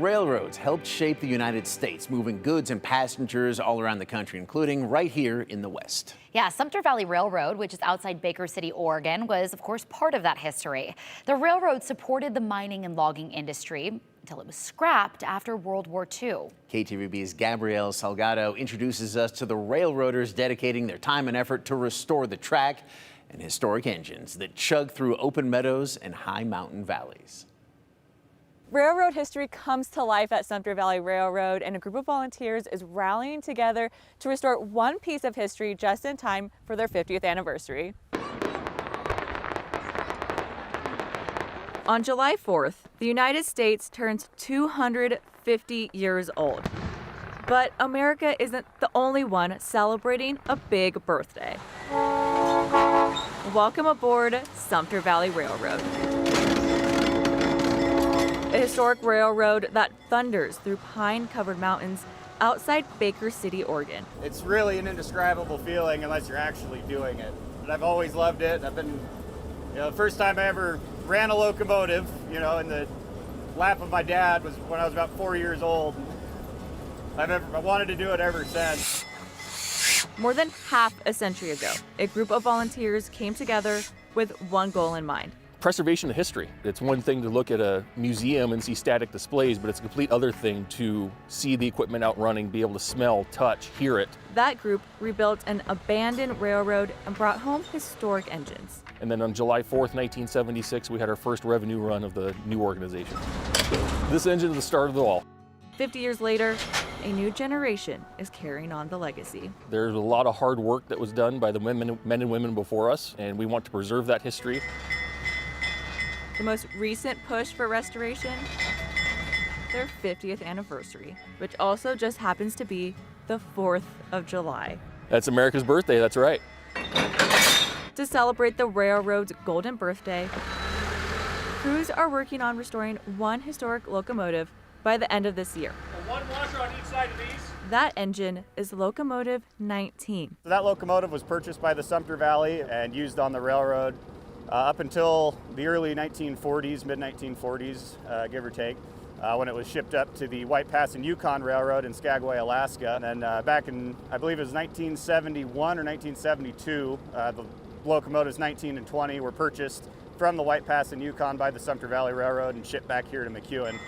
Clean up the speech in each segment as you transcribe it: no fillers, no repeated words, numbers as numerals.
railroads helped shape the United States, moving goods and passengers all around the country, including right here in the West. Yeah, Sumpter Valley Railroad, which is outside Baker City, Oregon, was, of course, part of that history. The railroad supported the mining and logging industry until it was scrapped after World War II. KTVB's Gabrielle Salgado introduces us to the railroaders dedicating their time and effort to restore the track and historic engines that chug through open meadows and high mountain valleys. Railroad history comes to life at Sumpter Valley Railroad, and a group of volunteers is rallying together to restore one piece of history just in time for their 50th anniversary. On July 4th, the United States turns 250 years old. But America isn't the only one celebrating a big birthday. Welcome aboard Sumpter Valley Railroad. A historic railroad that thunders through pine-covered mountains outside Baker City, Oregon. It's really an indescribable feeling unless you're actually doing it. But I've always loved it. The first time I ever ran a locomotive, in the lap of my dad was when I was about 4 years old. I wanted to do it ever since. More than half a century ago, a group of volunteers came together with one goal in mind. Preservation of history. It's one thing to look at a museum and see static displays, but it's a complete other thing to see the equipment out running, be able to smell, touch, hear it. That group rebuilt an abandoned railroad and brought home historic engines. And then on July 4th, 1976, we had our first revenue run of the new organization. This engine is the start of it all. 50 years later, a new generation is carrying on the legacy. There's a lot of hard work that was done by the men and women before us, and we want to preserve that history. The most recent push for restoration, their 50th anniversary, which also just happens to be the 4th of July. That's America's birthday, that's right. To celebrate the railroad's golden birthday, crews are working on restoring one historic locomotive by the end of this year. One washer on each side of these. That engine is locomotive 19. So that locomotive was purchased by the Sumpter Valley and used on the railroad up until the early 1940s, mid-1940s, give or take, when it was shipped up to the White Pass and Yukon Railroad in Skagway, Alaska. And then back in, I believe it was 1971 or 1972, the locomotives 19 and 20 were purchased from the White Pass and Yukon by the Sumpter Valley Railroad and shipped back here to McEwen.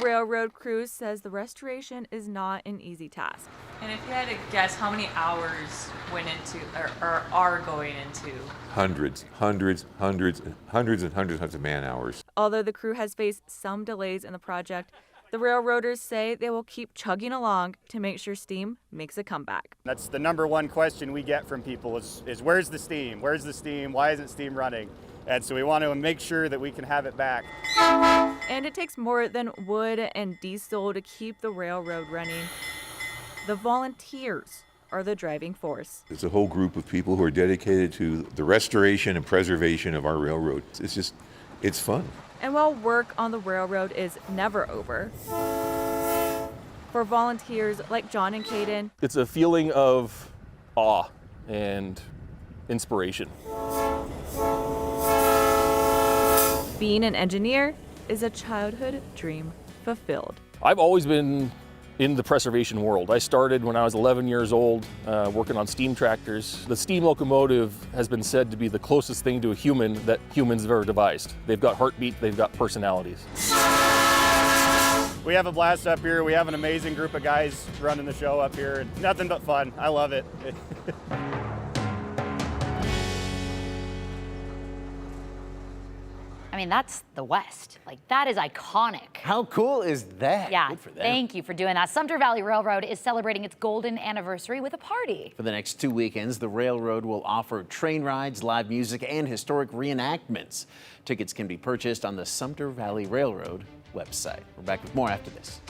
Railroad crew says the restoration is not an easy task. And if you had to guess how many hours went into or are going into? Hundreds of man hours. Although the crew has faced some delays in the project, the railroaders say they will keep chugging along to make sure steam makes a comeback. That's the number one question we get from people is where's the steam? Where's the steam? Why isn't steam running? And so we want to make sure that we can have it back. And it takes more than wood and diesel to keep the railroad running. The volunteers are the driving force. It's a whole group of people who are dedicated to the restoration and preservation of our railroad. It's fun. And while work on the railroad is never over, for volunteers like John and Caden, it's a feeling of awe and inspiration. Being an engineer is a childhood dream fulfilled. I've always been in the preservation world. I started when I was 11 years old working on steam tractors. The steam locomotive has been said to be the closest thing to a human that humans have ever devised. They've got heartbeat, they've got personalities. We have a blast up here. We have an amazing group of guys running the show up here. Nothing but fun. I love it. I mean, that's the West. Like, that is iconic. How cool is that? Yeah, Good for them. thank you for doing that. Sumpter Valley Railroad is celebrating its golden anniversary with a party. For the next 2 weekends, the railroad will offer train rides, live music, and historic reenactments. Tickets can be purchased on the Sumpter Valley Railroad website. We're back with more after this.